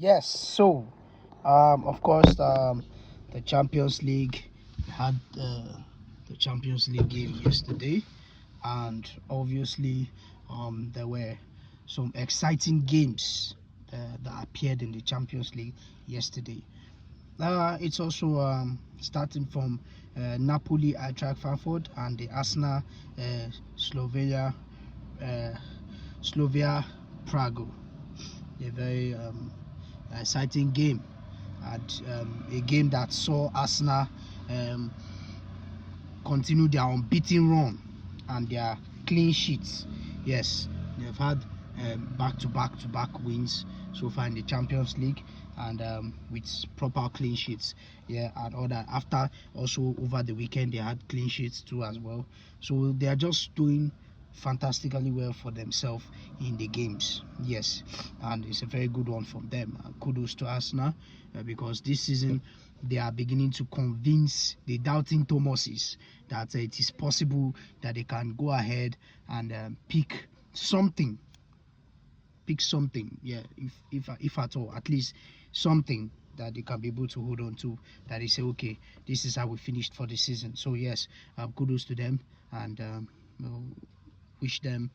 Yes, so of course, the Champions League had the Champions League game yesterday, and obviously, there were some exciting games that appeared in the Champions League yesterday. It's also starting from Napoli at Frankfurt and the Arsenal uh, Slovenia uh, Slovia Prague. A very exciting game, and a game that saw Arsenal um, continue their unbeaten run and their clean sheets. Yes, they've had back-to-back wins so far in the Champions League, and with proper clean sheets. Yeah, and all that. After also over the weekend, they had clean sheets too as well. So they are just doing fantastically well for themselves in the games. Yes, and it's a very good one from them. Kudos to Arsenal because this season they are beginning to convince the doubting Thomases that it is possible that they can go ahead and pick something. Yeah, if at all, at least something that they can be able to hold on to, that they say, okay, this is how we finished for the season. So yes, kudos to them, and wish them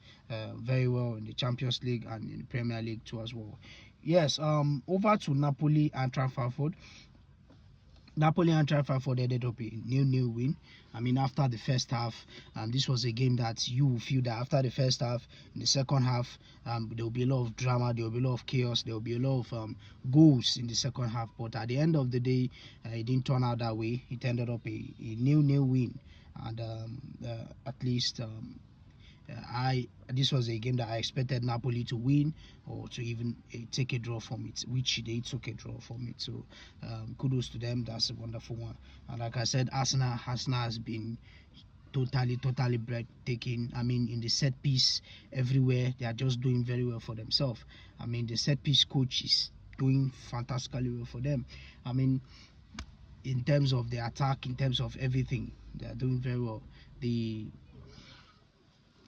very well in the Champions League and in the Premier League too as well. Yes, over to Napoli and Frankfurt. Napoli and Frankfurt ended up a nil-nil win. I mean, after the first half, this was a game that you will feel that after the first half, in the second half, there will be a lot of drama, there will be a lot of chaos, there will be a lot of goals in the second half. But at the end of the day, it didn't turn out that way. It ended up a nil-nil win, and at least this was a game that I expected Napoli to win or to even take a draw from it, which they took a draw from it. So kudos to them. That's a wonderful one. And like I said, Arsenal has been totally breathtaking. I mean, in the set piece, everywhere they are just doing very well for themselves. I mean, the set piece coach is doing fantastically well for them. I mean, in terms of the attack, in terms of everything, they are doing very well. The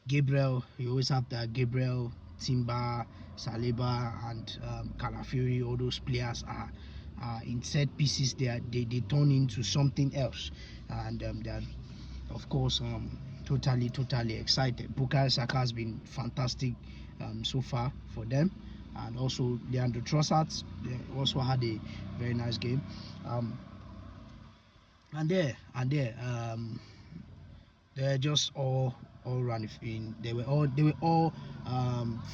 Gabriel, you always have that Gabriel, Timber, Saliba, and Calafiori. All those players are in set pieces. They turn into something else, and they are, of course, totally excited. Bukayo Saka has been fantastic so far for them, and also Leandro Trossard also had a very nice game. They're just all run in. They were all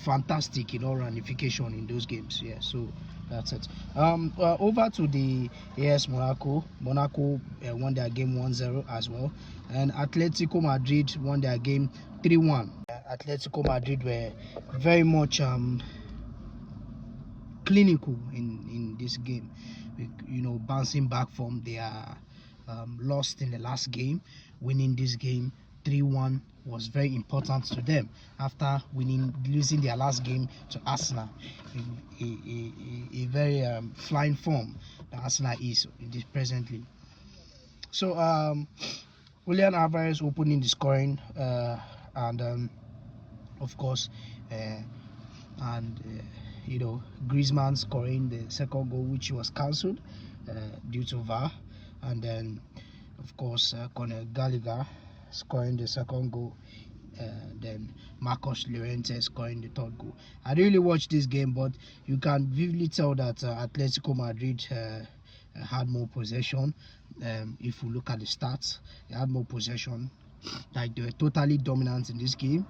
fantastic in all ramification in those games. Yeah, so that's it. Over to the AS Monaco. Monaco won their game 1-0 as well, and Atletico Madrid won their game 3-1. Atletico Madrid were very much clinical in this game, bouncing back from their lost in the last game. Winning this game 3-1 was very important to them after losing their last game to Arsenal in a very flying form that Arsenal is presently. So Julian Alvarez opening the scoring, and of course Griezmann scoring the second goal, which was cancelled due to VAR, and then of course Conor Gallagher scoring the second goal, then Marcos Llorente scoring the third goal. I didn't really watch this game, but you can vividly tell that Atletico Madrid had more possession. If you look at the stats, they had more possession. Like, they were totally dominant in this game,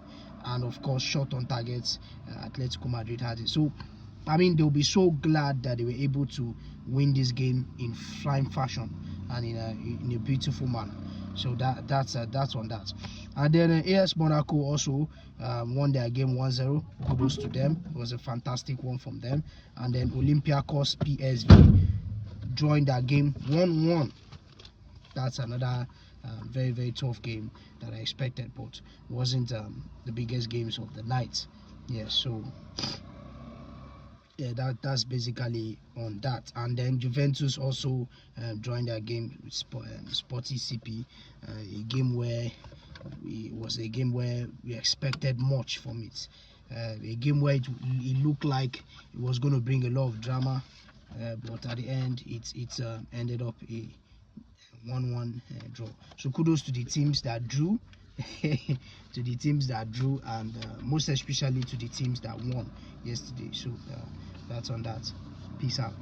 and of course shot on targets, Atletico Madrid had it. So I mean, they'll be so glad that they were able to win this game in flying fashion and in a beautiful manner. So that's on that. And then AS Monaco also won their game 1-0. Kudos to them. It was a fantastic one from them. And then Olympiacos PSV joined their game 1-1. That's another very tough game that I expected, but wasn't the biggest games of the night. Yeah, so yeah, that's basically on that. And then Juventus also joined their game with Sporting CP, a game where we expected much from it. A game where it looked like it was going to bring a lot of drama, but at the end it ended up a 1-1 draw. So kudos to the teams that drew, to the teams that drew, and most especially to the teams that won yesterday. So that's on that. Peace out.